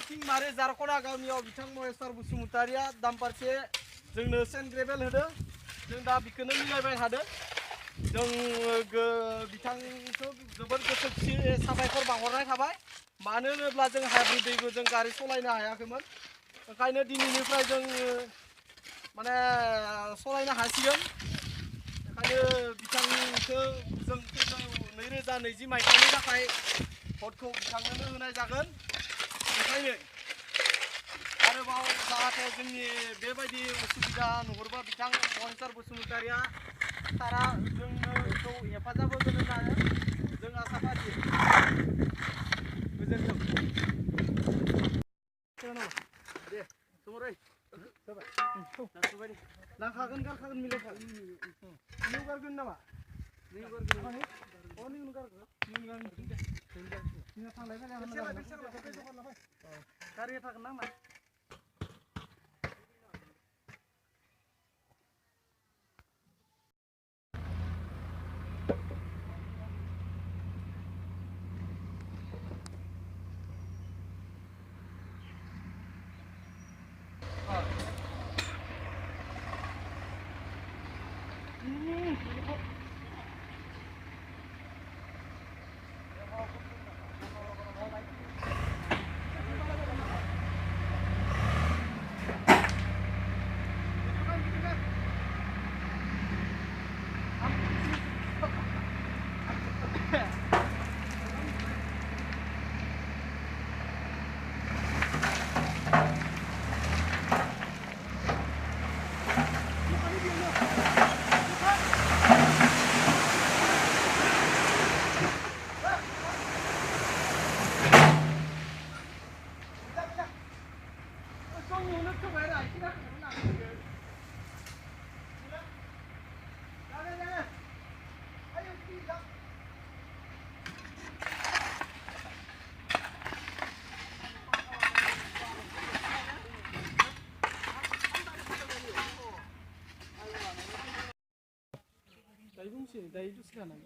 King Mare Zarkona गामियाव बिथां महेश्वर बसुमतारिया दाम फारसे जोंनो सेन्ट ग्रेभेल होदो जों दा बिखौनो मिलायबाय थादो जों बिथांखौ जोबोद गोसो खुसि साबायखर बावहरनाय थाबाय मानो होनोब्ला जों हाब्रु दैबो जों गारि सालायनो हायाखैमोन ओंखायनो दिनैनिफ्राय जों माने सालायनो हासिगोन ओंखायनो बिथांखौ जों 2020 मायथाइनि थाखाय भटखौ बिथांनो होनाय जागोन ओंखायनो आरोबाव जाहाथे जोंनि बेबायदि उसुबिदा नुहुरबा बिथां महेश्वर बसुमतारिया सारा जोंखौ हेफाजाब होगोन होननानै जों आसा फारियो गोजोन्थों दे थुमरै लांखागोन गारखागोन मिलायखागोन नों गारगोन नामा नों गारगोन अ नों गारगोन नों गारगोन दे नों थांलाय फैलाय गारि थागोन ना मा Daí dos caras.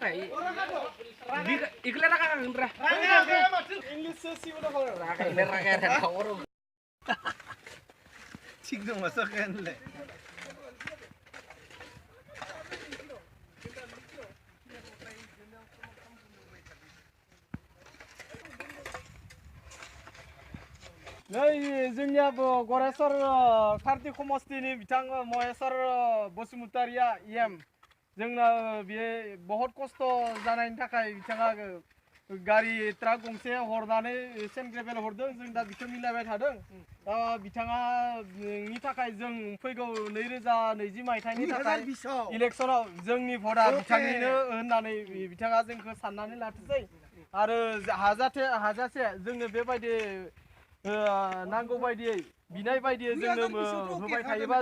rakai. Iklan rakai kan English sih udah kalau rakai dan kau. Cik dong masukkan le. नै जोंनिया गरेस्वर कार्ति समस्तिनि बिथां महेश्वर बसुमतारिया EM जोंना बे बहुत खस्थ' जानायनि थाखाय बिथाङा गारि ट्राक गंसे हरनानै सेन्ट ग्रेभेल हरदों जों दा बिखौ मिलायबाय थादों दा बिथाङा नि थाखाय जों फैगौ 2020 मायथाइनि थाखाय इलेक्सनाव जोंनि भटआ बिथांनिनो होननानै बिथाङा जोंखौ साननानै लाथोंसै आरो हाजासे जोंनो बेबायदि नांगौ बायदियै बिनाय बायदियै जोंनो होबाय थायोबा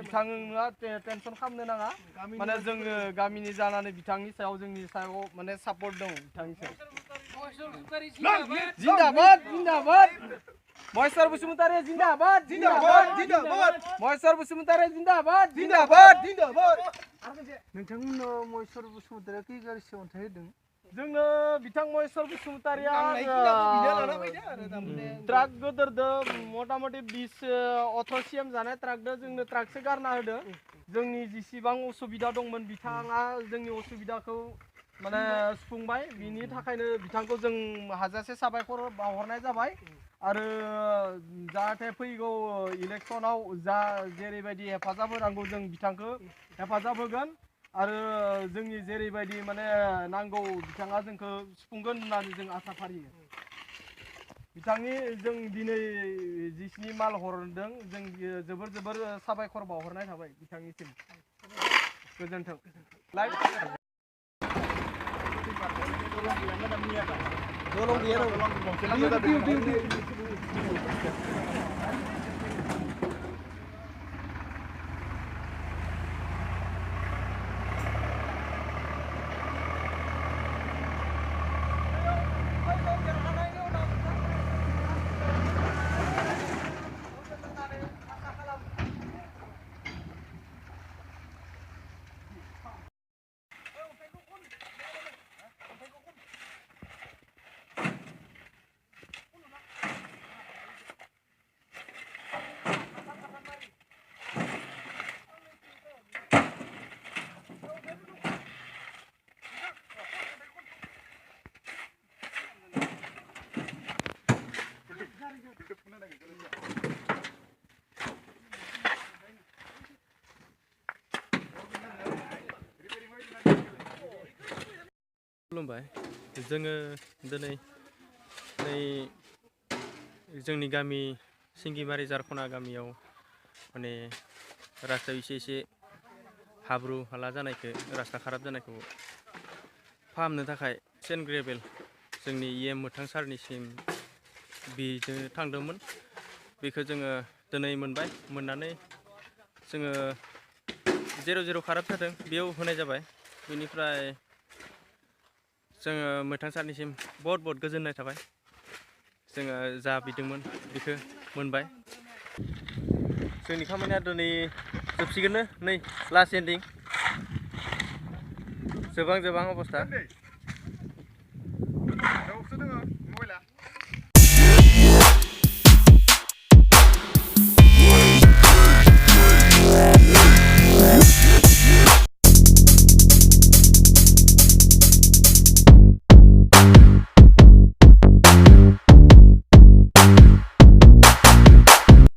बिथाङा टेनसन खालामनो नाङा माने जोङो गामिनि जानानै बिथांनि सायाव जोंनि सायाव माने सापर्ट दं बिथांनि सायाव जिन्दाबाद जिन्दाबाद महेश्वर बसुमतारी जिन्दाबाद जिन्दाबाद जिन्दाबाद महेश्वर बसुमतारी जिन्दाबाद जिन्दाबाद जिन्दाबाद नोंथांमोननो महेश्वर बसुमतारिया खै गारिसो अन्थाइ होदों जोंनो बिथां महेश्वर बसुमतारिया ट्राक गोदोरदो मथा-मथि 20-18 CM जानाय ट्राकदो जोंनो ट्राकसो गारना होदो जोंनि जिसिबां असुबिदा दंमोन बिथाङा जोंनि असुबिदाखौ माने सुफुंबाय बिनि थाखायनो बिथांखौ जों हाजासे साबायखर बावहरनाय जाबाय आरो जाहाथे फैगौ इलेक्सनाव जा जेरैबायदि हेफाजाब होनांगौ जों बिथांखौ हेफाजाब होगोन आरो जोंनि जेरैबायदि माने नांगौ बिथाङा जोंखौ सुफुंगोन होननानै जों आसा फारियो बिथांनि जों दिनै जिसिनि माल हरदों जों जोबोर साबायखर बावहरनाय थाबाय बिथांनिसिम गोजोन्थों लाइक खुलुमबाय जोङो दिनै जोंनि गामि सिंगिमारि जारखना गामियाव माने रास्तायाव एसे हाब्रु हाला जानायखौ रास्ता खाराब जानायखौ फाहामनो थाखाय सेन्ट ग्रेभेल जोंनि EM मोथां सारनिसिम बिजों थांदोंमोन बेखौ जोङो दिनै मोनबाय मोननानै जोङो जेराव खाराब जादों बेयाव होनाय जाबाय बेनिफ्राय जोङो मोथां सारनिसिम बहुत गोजोननाय थाबाय जोङो जा बिदोंमोन बेखौ मोनबाय जोंनि खामानिया दिनै जोबसिगोननो नै लास्ट एन्डिं जोबां अबस्था